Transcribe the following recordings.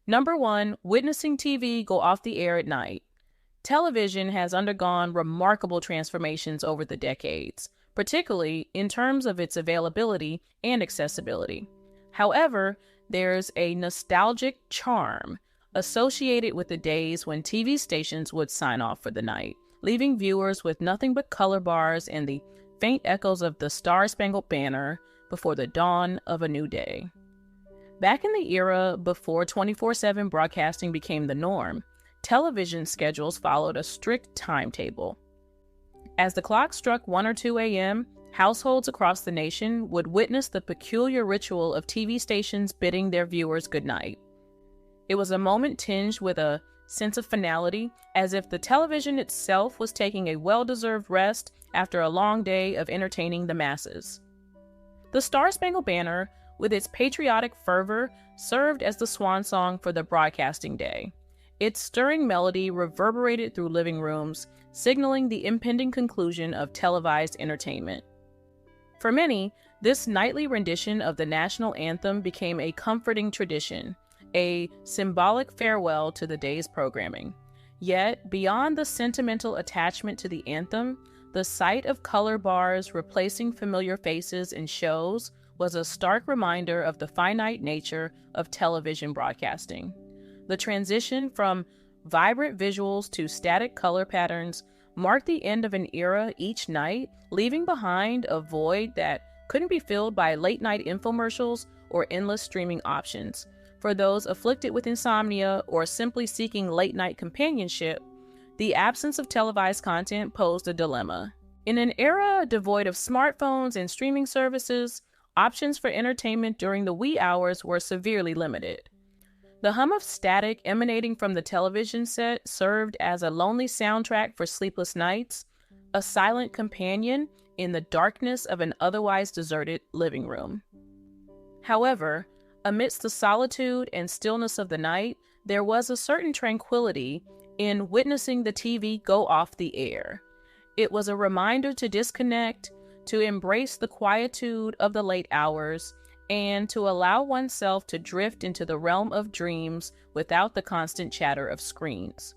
Number 1, witnessing TV go off the air at night. Television has undergone remarkable transformations over the decades, particularly in terms of its availability and accessibility. However, there's a nostalgic charm associated with the days when TV stations would sign off for the night, leaving viewers with nothing but color bars and the faint echoes of the Star-Spangled Banner before the dawn of a new day. Back in the era before 24/7 broadcasting became the norm, television schedules followed a strict timetable. As the clock struck 1 or 2 a.m., households across the nation would witness the peculiar ritual of TV stations bidding their viewers goodnight. It was a moment tinged with a sense of finality, as if the television itself was taking a well-deserved rest after a long day of entertaining the masses. The Star-Spangled Banner, with its patriotic fervor, served as the swan song for the broadcasting day. Its stirring melody reverberated through living rooms, signaling the impending conclusion of televised entertainment. For many, this nightly rendition of the national anthem became a comforting tradition, a symbolic farewell to the day's programming. Yet, beyond the sentimental attachment to the anthem, the sight of color bars replacing familiar faces in shows was a stark reminder of the finite nature of television broadcasting. The transition from vibrant visuals to static color patterns marked the end of an era each night, leaving behind a void that couldn't be filled by late-night infomercials or endless streaming options. For those afflicted with insomnia or simply seeking late-night companionship, the absence of televised content posed a dilemma. In an era devoid of smartphones and streaming services, options for entertainment during the wee hours were severely limited. The hum of static emanating from the television set served as a lonely soundtrack for sleepless nights, a silent companion in the darkness of an otherwise deserted living room. However, amidst the solitude and stillness of the night, there was a certain tranquility in witnessing the TV go off the air. It was a reminder to disconnect, to embrace the quietude of the late hours, and to allow oneself to drift into the realm of dreams without the constant chatter of screens.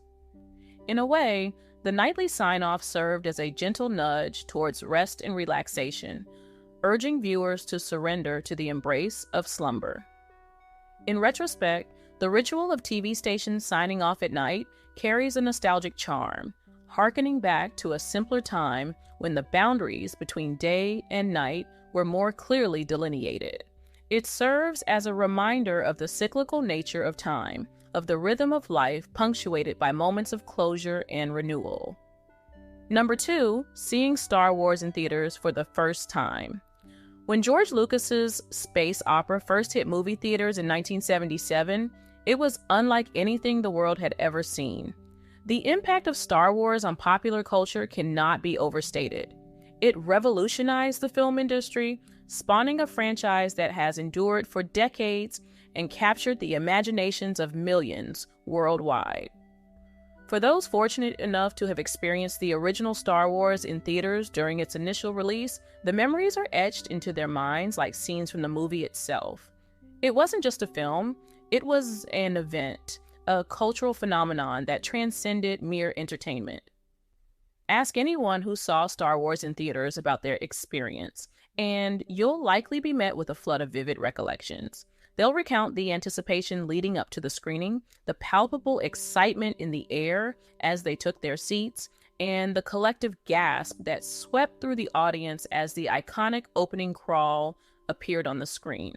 In a way, the nightly sign-off served as a gentle nudge towards rest and relaxation, urging viewers to surrender to the embrace of slumber. In retrospect, the ritual of TV stations signing off at night carries a nostalgic charm, hearkening back to a simpler time when the boundaries between day and night were more clearly delineated. It serves as a reminder of the cyclical nature of time, of the rhythm of life punctuated by moments of closure and renewal. Number 2, seeing Star Wars in theaters for the first time. When George Lucas's space opera first hit movie theaters in 1977, it was unlike anything the world had ever seen. The impact of Star Wars on popular culture cannot be overstated. It revolutionized the film industry, spawning a franchise that has endured for decades and captured the imaginations of millions worldwide. For those fortunate enough to have experienced the original Star Wars in theaters during its initial release, the memories are etched into their minds like scenes from the movie itself. It wasn't just a film, it was an event, a cultural phenomenon that transcended mere entertainment. Ask anyone who saw Star Wars in theaters about their experience, and you'll likely be met with a flood of vivid recollections. They'll recount the anticipation leading up to the screening, the palpable excitement in the air as they took their seats, and the collective gasp that swept through the audience as the iconic opening crawl appeared on the screen.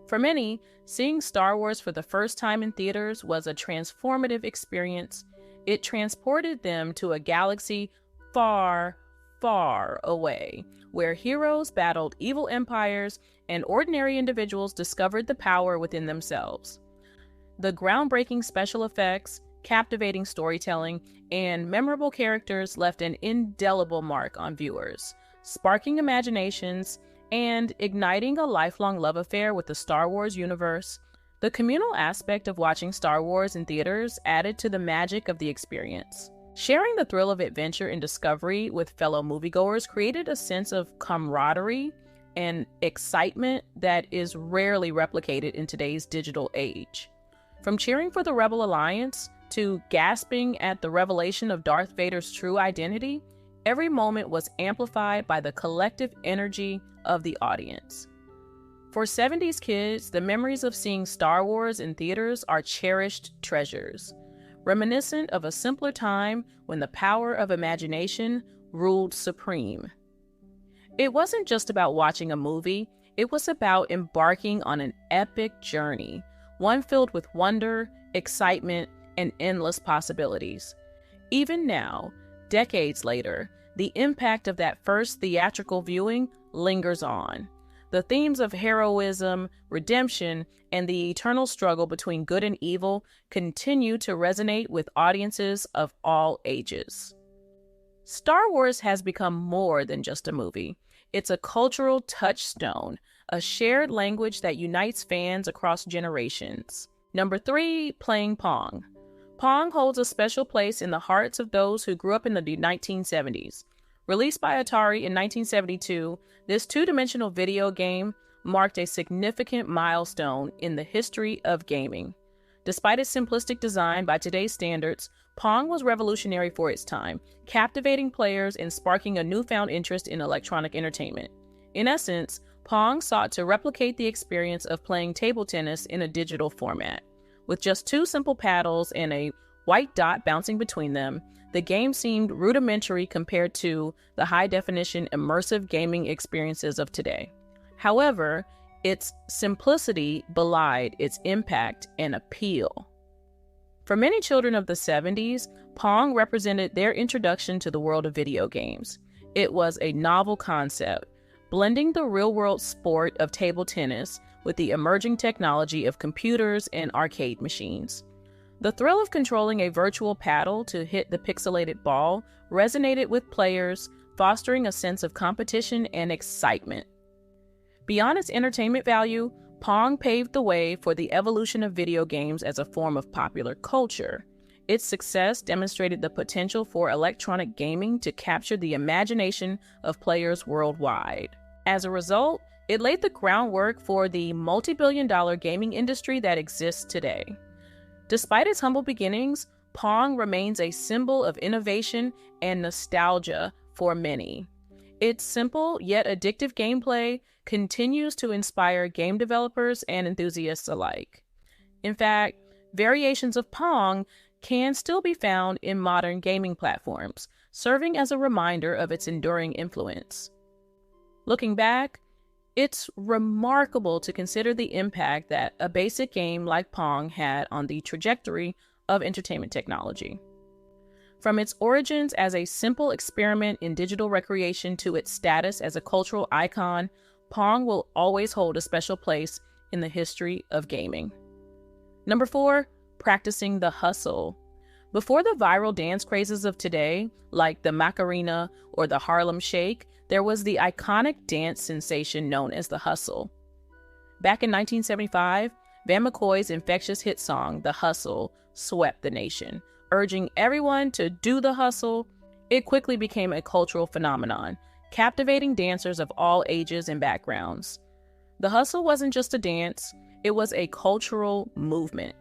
For many, seeing Star Wars for the first time in theaters was a transformative experience. It transported them to a galaxy far, far away, where heroes battled evil empires and ordinary individuals discovered the power within themselves. The groundbreaking special effects, captivating storytelling, and memorable characters left an indelible mark on viewers, sparking imaginations and igniting a lifelong love affair with the Star Wars universe. The communal aspect of watching Star Wars in theaters added to the magic of the experience. Sharing the thrill of adventure and discovery with fellow moviegoers created a sense of camaraderie and excitement that is rarely replicated in today's digital age. From cheering for the Rebel Alliance to gasping at the revelation of Darth Vader's true identity, every moment was amplified by the collective energy of the audience. For 70s kids, the memories of seeing Star Wars in theaters are cherished treasures, reminiscent of a simpler time when the power of imagination ruled supreme. It wasn't just about watching a movie, it was about embarking on an epic journey, one filled with wonder, excitement, and endless possibilities. Even now, decades later, the impact of that first theatrical viewing lingers on. The themes of heroism, redemption, and the eternal struggle between good and evil continue to resonate with audiences of all ages. Star Wars has become more than just a movie. It's a cultural touchstone, a shared language that unites fans across generations. Number 3, playing Pong. Pong holds a special place in the hearts of those who grew up in the 1970s. Released by Atari in 1972, this two-dimensional video game marked a significant milestone in the history of gaming. Despite its simplistic design by today's standards, Pong was revolutionary for its time, captivating players and sparking a newfound interest in electronic entertainment. In essence, Pong sought to replicate the experience of playing table tennis in a digital format. With just 2 simple paddles and a white dot bouncing between them, the game seemed rudimentary compared to the high-definition immersive gaming experiences of today. However, its simplicity belied its impact and appeal. For many children of the 70s, Pong represented their introduction to the world of video games. It was a novel concept, blending the real-world sport of table tennis with the emerging technology of computers and arcade machines. The thrill of controlling a virtual paddle to hit the pixelated ball resonated with players, fostering a sense of competition and excitement. Beyond its entertainment value, Pong paved the way for the evolution of video games as a form of popular culture. Its success demonstrated the potential for electronic gaming to capture the imagination of players worldwide. As a result, it laid the groundwork for the multi-billion-dollar gaming industry that exists today. Despite its humble beginnings, Pong remains a symbol of innovation and nostalgia for many. Its simple yet addictive gameplay continues to inspire game developers and enthusiasts alike. In fact, variations of Pong can still be found in modern gaming platforms, serving as a reminder of its enduring influence. Looking back, it's remarkable to consider the impact that a basic game like Pong had on the trajectory of entertainment technology. From its origins as a simple experiment in digital recreation to its status as a cultural icon, Pong will always hold a special place in the history of gaming. Number 4, practicing the hustle. Before the viral dance crazes of today, like the Macarena or the Harlem Shake, there was the iconic dance sensation known as the hustle. Back in 1975, Van McCoy's infectious hit song, The Hustle, swept the nation. Urging everyone to do the hustle, it quickly became a cultural phenomenon, captivating dancers of all ages and backgrounds. The hustle wasn't just a dance, it was a cultural movement.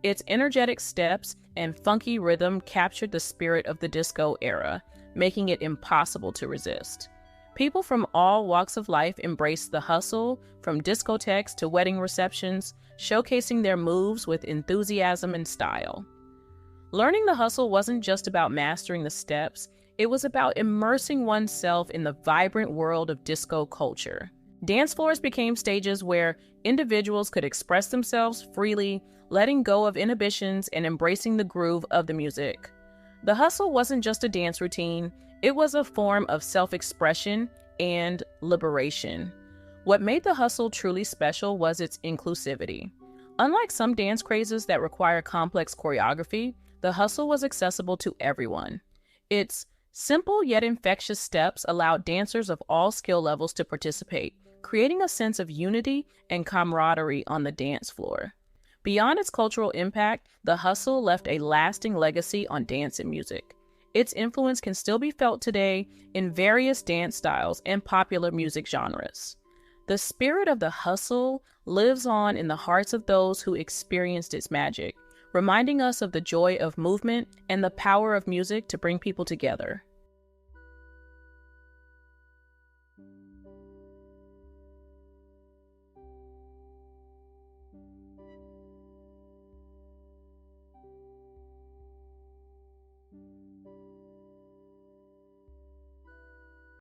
Its energetic steps and funky rhythm captured the spirit of the disco era, making it impossible to resist. People from all walks of life embraced the hustle, from discotheques to wedding receptions, showcasing their moves with enthusiasm and style. Learning the hustle wasn't just about mastering the steps, it was about immersing oneself in the vibrant world of disco culture. Dance floors became stages where individuals could express themselves freely, letting go of inhibitions and embracing the groove of the music. The hustle wasn't just a dance routine, it was a form of self-expression and liberation. What made the hustle truly special was its inclusivity. Unlike some dance crazes that require complex choreography, the hustle was accessible to everyone. Its simple yet infectious steps allowed dancers of all skill levels to participate, creating a sense of unity and camaraderie on the dance floor. Beyond its cultural impact, the hustle left a lasting legacy on dance and music. Its influence can still be felt today in various dance styles and popular music genres. The spirit of the hustle lives on in the hearts of those who experienced its magic, reminding us of the joy of movement and the power of music to bring people together.